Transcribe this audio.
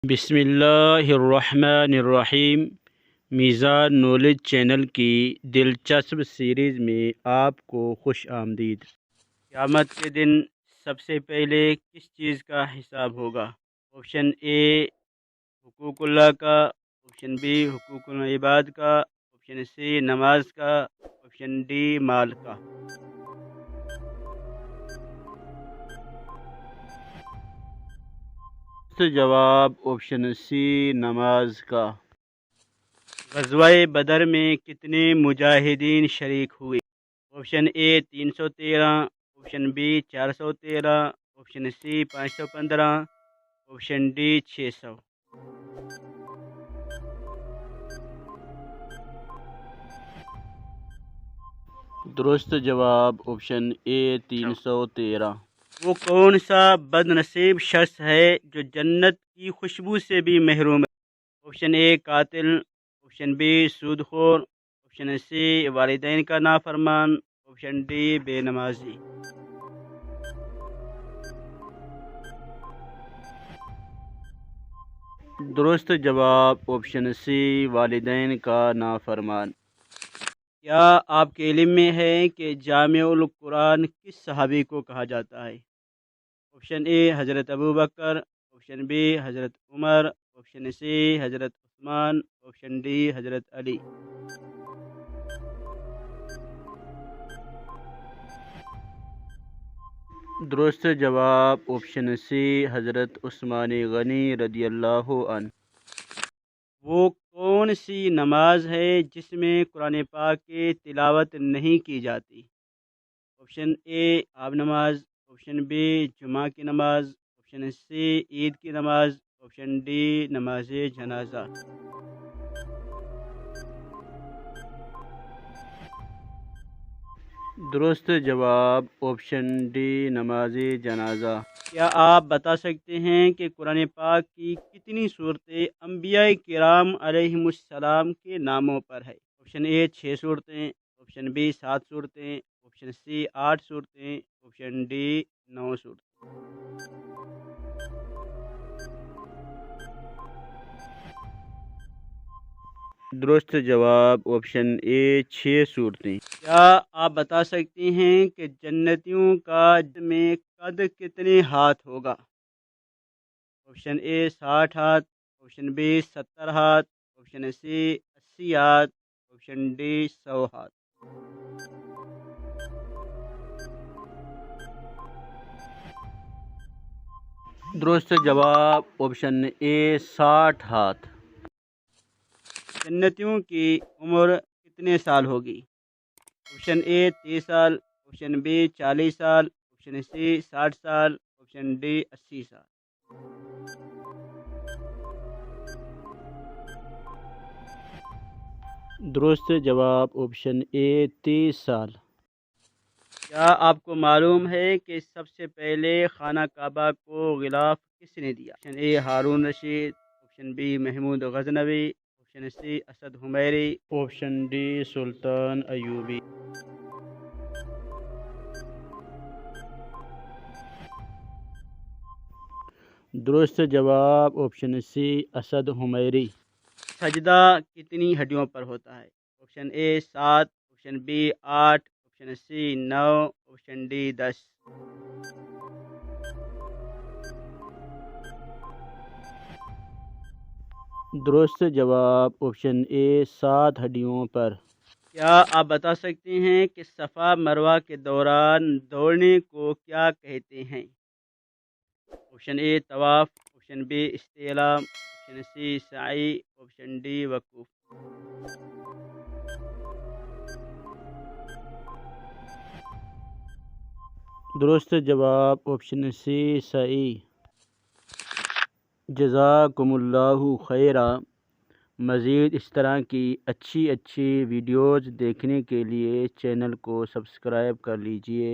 بسم اللہ الرحمن الرحیم۔ میزان نالج چینل کی دلچسپ سیریز میں آپ کو خوش آمدید۔ قیامت کے دن سب سے پہلے کس چیز کا حساب ہوگا؟ آپشن اے حقوق اللہ کا، آپشن بی حقوق العباد کا، آپشن سی نماز کا، آپشن ڈی مال کا۔ جواب آپشن سی نماز کا۔ غزوہ بدر میں کتنے مجاہدین شریک ہوئے؟ Option A 313، option B 413، option C 515، option D 600۔ درست جواب آپشن اے 313۔ وہ کون سا بد نصیب شخص ہے جو جنت کی خوشبو سے بھی محروم ہے؟ آپشن اے قاتل، آپشن بی سود خور، آپشن سی والدین کا نافرمان، آپشن ڈی بے نمازی۔ درست جواب آپشن سی والدین کا نافرمان۔ کیا آپ کے علم میں ہے کہ جامع القرآن کس صحابی کو کہا جاتا ہے؟ آپشن اے حضرت ابوبکر، آپشن بی حضرت عمر، آپشن سی حضرت عثمان، آپشن ڈی حضرت علی۔ درست جواب آپشن سی حضرت عثمان غنی رضی اللہ عنہ۔ وہ کون سی نماز ہے جس میں قرآن پاک کی تلاوت نہیں کی جاتی؟ آپشن اے آب نماز، آپشن بی جمعہ کی نماز، آپشن سی عید کی نماز، آپشن ڈی نماز جنازہ۔ درست جواب آپشن ڈی نماز جنازہ۔ کیا آپ بتا سکتے ہیں کہ قرآن پاک کی کتنی صورتیں انبیاء کرام علیہم السلام کے ناموں پر ہے؟ آپشن اے 6 صورتیں، آپشن بی 7 صورتیں، آپشن سی 8 صورتیں، آپشن ڈی 9 صورتیں۔ درست جواب آپشن اے 6 صورتیں۔ کیا آپ بتا سکتے ہیں کہ جنتیوں کا میں قد کتنے ہاتھ ہوگا؟ آپشن اے 60 ہاتھ، آپشن بی 70 ہاتھ، آپشن سی 80 ہاتھ، آپشن ڈی 100 ہاتھ۔ درست جواب آپشن اے 60 ہاتھ۔ جنتیوں کی عمر کتنے سال ہوگی؟ آپشن اے 30 سال، آپشن بی 40 سال، آپشن سی 60 سال، آپشن ڈی 80 سال۔ درست جواب آپشن اے 30 سال۔ کیا آپ کو معلوم ہے کہ سب سے پہلے خانہ کعبہ کو غلاف کس نے دیا؟ Option A Harun Rashid, option B Mahmud Ghaznavi, option C Asad Humairi, option D Sultan Ayyubi. درست جواب آپشن سی اسد حمیری۔ سجدہ کتنی ہڈیوں پر ہوتا ہے؟ Option A 7، option B 8، option C 9، option D 10۔ درست جواب آپشن اے 7 ہڈیوں پر۔ کیا آپ بتا سکتے ہیں کہ صفا مروہ کے دوران دوڑنے کو کیا کہتے ہیں؟ آپشن اے طواف، آپشن بی استعلام، آپشن سی سعی، آپشن ڈی وقوف۔ درست جواب آپشن سی سعی۔ جزاکم اللہ خیرا۔ مزید اس طرح کی اچھی ویڈیوز دیکھنے کے لیے چینل کو سبسکرائب کر لیجئے۔